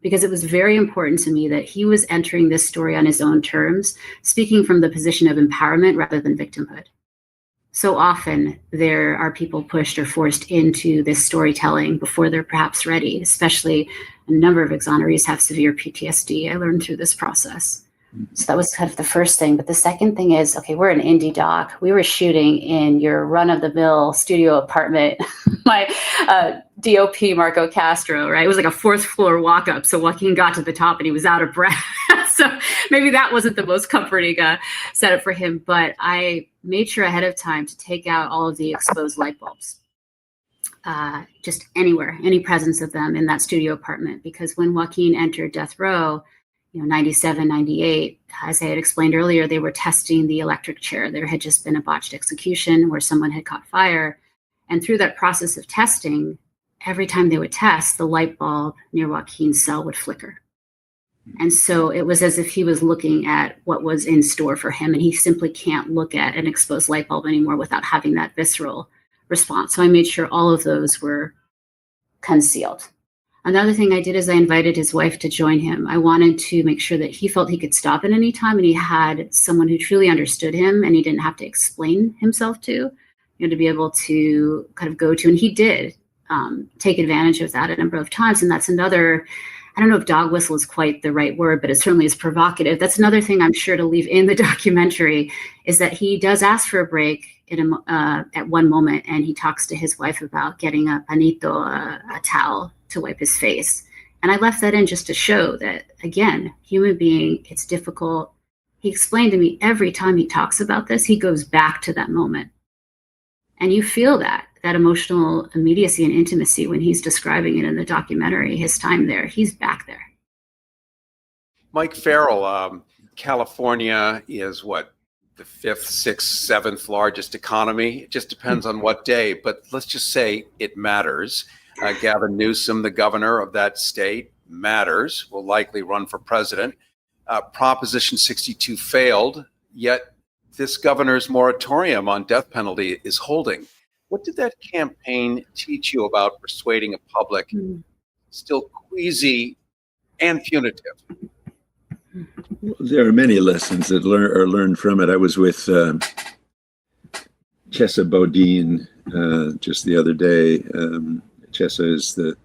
Because it was very important to me that he was entering this story on his own terms, speaking from the position of empowerment rather than victimhood. So often there are people pushed or forced into this storytelling before they're perhaps ready, especially a number of exonerees have severe PTSD. I learned through this process. So that was kind of the first thing. But the second thing is, okay, we're an indie doc. We were shooting in your run-of-the-mill studio apartment, my DOP Marco Castro, right? It was like a fourth floor walk-up. So Joaquin got to the top and he was out of breath. So maybe that wasn't the most comforting setup for him. But I made sure ahead of time to take out all of the exposed light bulbs. Just anywhere, any presence of them in that studio apartment. Because when Joaquin entered Death Row, 97, 98, as I had explained earlier, they were testing the electric chair. There had just been a botched execution where someone had caught fire. And through that process of testing, every time they would test, the light bulb near Joaquin's cell would flicker. And so it was as if he was looking at what was in store for him. And he simply can't look at an exposed light bulb anymore without having that visceral response. So I made sure all of those were concealed. Another thing I did is I invited his wife to join him. I wanted to make sure that he felt he could stop at any time and he had someone who truly understood him and he didn't have to explain himself to be able to kind of go to. And he did take advantage of that a number of times. And that's another, I don't know if dog whistle is quite the right word, but it certainly is provocative. That's another thing I'm sure to leave in the documentary is that he does ask for a break at one moment. And he talks to his wife about getting a panito, a towel, to wipe his face. And I left that in just to show that, again, human being, it's difficult. He explained to me every time he talks about this, he goes back to that moment. And you feel that emotional immediacy and intimacy when he's describing it in the documentary, his time there, he's back there. Mike Farrell, California is what? The 5th, 6th, 7th largest economy. It just depends on what day, but let's just say it matters. Gavin Newsom, the governor of that state, matters, will likely run for president. Proposition 62 failed, yet this governor's moratorium on death penalty is holding. What did that campaign teach you about persuading a public still queasy and punitive? There are many lessons that are learned from it. I was with Chesa Bodine just the other day. Chesa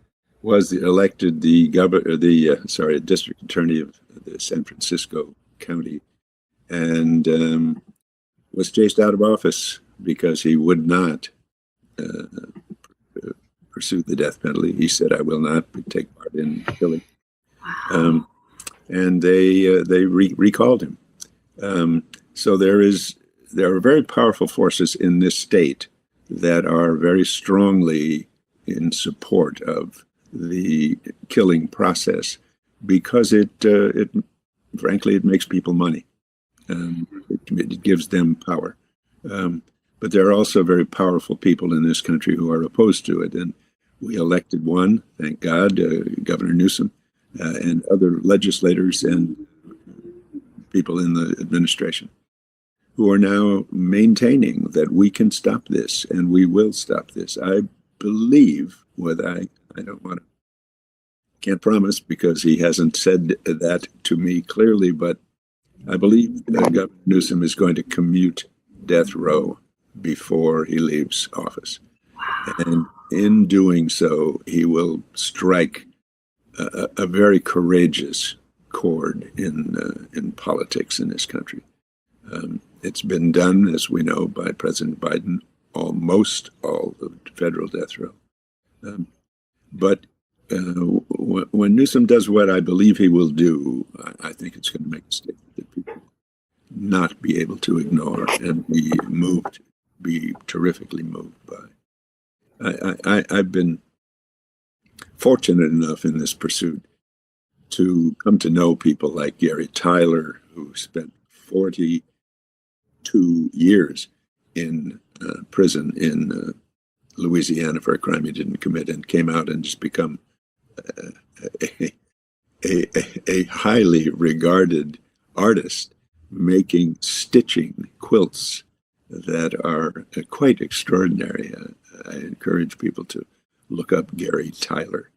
was elected district attorney of the San Francisco County, and was chased out of office because he would not pursue the death penalty. He said, "I will not take part in killing." Wow. And they recalled him. So there are very powerful forces in this state that are very strongly in support of the killing process because it frankly, it makes people money. It gives them power. But there are also very powerful people in this country who are opposed to it. And we elected one, thank God, Governor Newsom, and other legislators and people in the administration who are now maintaining that we can stop this and we will stop this. I believe, I can't promise because he hasn't said that to me clearly, but I believe that Governor Newsom is going to commute death row before he leaves office. And in doing so, he will strike a very courageous chord in politics in this country. It's been done, as we know, by President Biden, almost all of federal death row. But when Newsom does what I believe he will do, I think it's going to make a statement that people not be able to ignore and be terrifically moved by. I've been fortunate enough in this pursuit to come to know people like Gary Tyler, who spent 42 years in prison in Louisiana for a crime he didn't commit and came out and just become a highly regarded artist making stitching quilts that are quite extraordinary. I encourage people to look up Gary Tyler.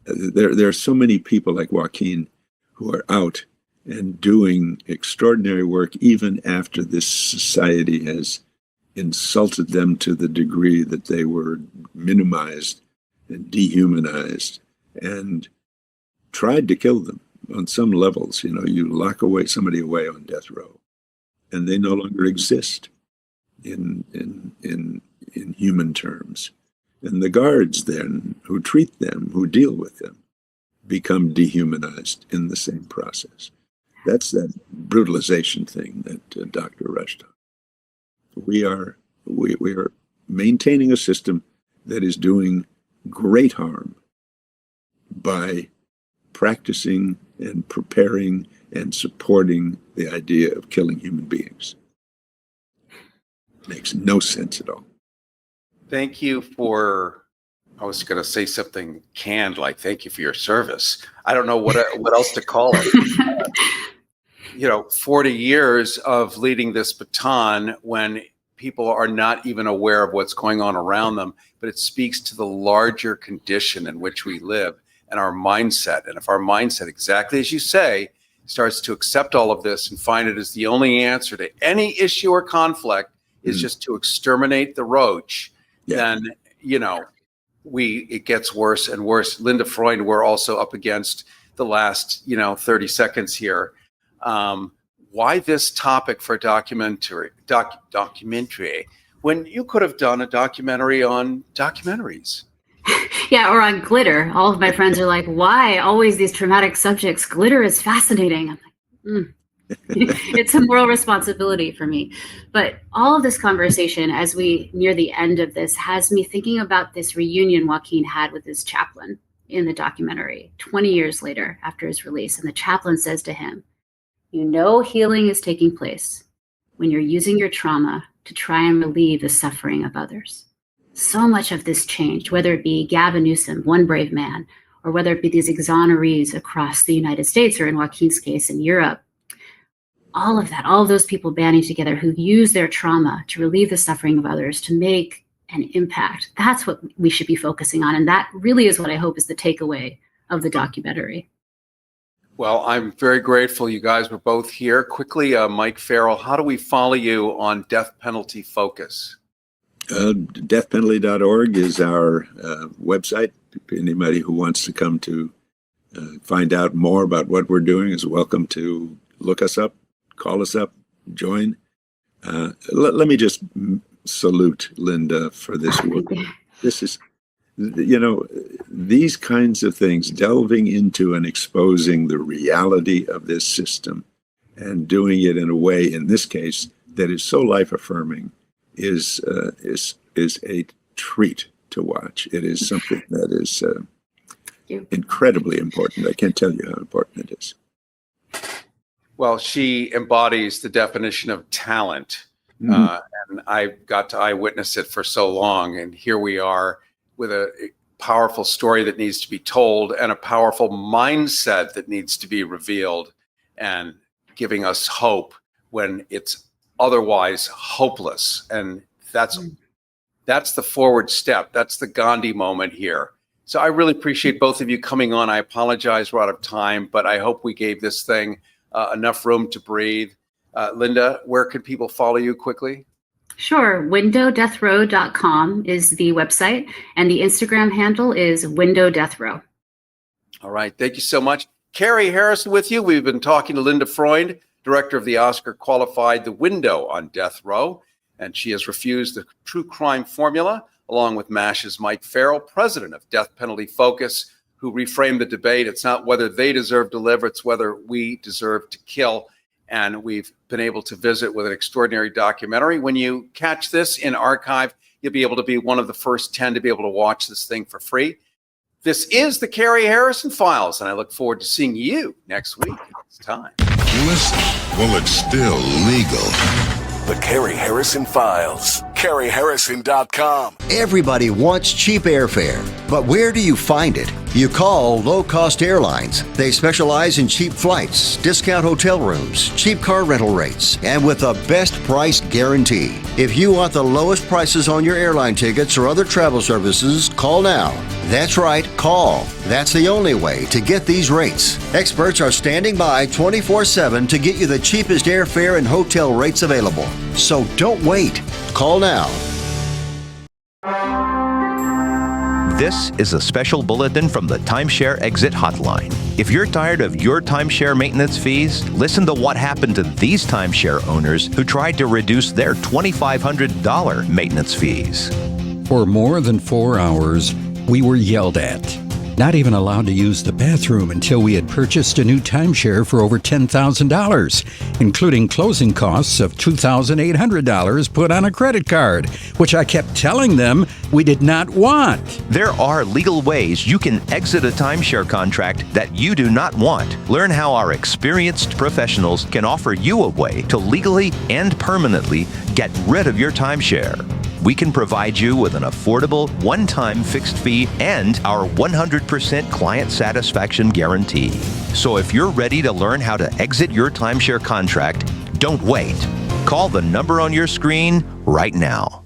There are so many people like Joaquin who are out and doing extraordinary work even after this society has insulted them to the degree that they were minimized and dehumanized and tried to kill them on some levels. You know, you lock somebody away on death row and they no longer exist in human terms. And the guards then who treat them, who deal with them, become dehumanized in the same process. That's that brutalization thing that Dr. Rush taught. We are maintaining a system that is doing great harm by practicing and preparing and supporting the idea of killing human beings. Makes no sense at all. Thank you for, I was going to say something canned, like thank you for your service. I don't know what else to call it. 40 years of leading this baton when people are not even aware of what's going on around them, but it speaks to the larger condition in which we live and our mindset. And if our mindset, exactly as you say, starts to accept all of this and find it as the only answer to any issue or conflict is just to exterminate the roach, then, it gets worse and worse. Linda Freund, we're also up against the last, 30 seconds here. Why this topic for documentary when you could have done a documentary on documentaries? Yeah, or on glitter. All of my friends are like, why always these traumatic subjects? Glitter is fascinating. I'm like, It's a moral responsibility for me. But all of this conversation, as we near the end of this, has me thinking about this reunion Joaquin had with his chaplain in the documentary 20 years later after his release. And the chaplain says to him, healing is taking place when you're using your trauma to try and relieve the suffering of others. So much of this changed, whether it be Gavin Newsom, one brave man, or whether it be these exonerees across the United States, or in Joaquin's case in Europe. All of that, all of those people banding together who use their trauma to relieve the suffering of others, to make an impact. That's what we should be focusing on. And that really is what I hope is the takeaway of the documentary. Well, I'm very grateful you guys were both here. Quickly, Mike Farrell, how do we follow you on Death Penalty Focus? Deathpenalty.org is our website. Anybody who wants to come to find out more about what we're doing is welcome to look us up, call us up, join. Let me just salute Linda for this work. This is, these kinds of things, delving into and exposing the reality of this system and doing it in a way, in this case, that is so life-affirming is a treat to watch. It is something that is incredibly important. I can't tell you how important it is. Well, she embodies the definition of talent. And I got to eyewitness it for so long. And here we are with a powerful story that needs to be told and a powerful mindset that needs to be revealed and giving us hope when it's otherwise hopeless. And that's the forward step. That's the Gandhi moment here. So I really appreciate both of you coming on. I apologize, we're out of time, but I hope we gave this thing enough room to breathe. Linda, where can people follow you quickly? Sure. windowdeathrow.com is the website, and the Instagram handle is windowdeathrow. All right. Thank you so much. Carrie Harrison with you. We've been talking to Linda Freund, director of the Oscar-qualified The Window on Death Row, and she has refused the true crime formula, along with MASH's Mike Farrell, president of Death Penalty Focus, who reframed the debate. It's not whether they deserve to live, it's whether we deserve to kill. And we've been able to visit with an extraordinary documentary. When you catch this in archive, you'll be able to be one of the first 10 to be able to watch this thing for free. This is the Carrie Harrison Files, and I look forward to seeing you next week. It's time. Listen, well, it's still legal. The Carrie Harrison Files. CarrieHarrison.com. Everybody wants cheap airfare. But where do you find it? You call Low Cost Airlines. They specialize in cheap flights, discount hotel rooms, cheap car rental rates, and with a best price guarantee. If you want the lowest prices on your airline tickets or other travel services, call now. That's right, call. That's the only way to get these rates. Experts are standing by 24/7 to get you the cheapest airfare and hotel rates available. So don't wait. Call now. This is a special bulletin from the Timeshare Exit Hotline. If you're tired of your timeshare maintenance fees, listen to what happened to these timeshare owners who tried to reduce their $2,500 maintenance fees. For more than 4 hours, we were yelled at. Not even allowed to use the bathroom until we had purchased a new timeshare for over $10,000, including closing costs of $2,800 put on a credit card, which I kept telling them we did not want. There are legal ways you can exit a timeshare contract that you do not want. Learn how our experienced professionals can offer you a way to legally and permanently get rid of your timeshare. We can provide you with an affordable, one-time fixed fee and our 100% client satisfaction guarantee. So if you're ready to learn how to exit your timeshare contract, don't wait. Call the number on your screen right now.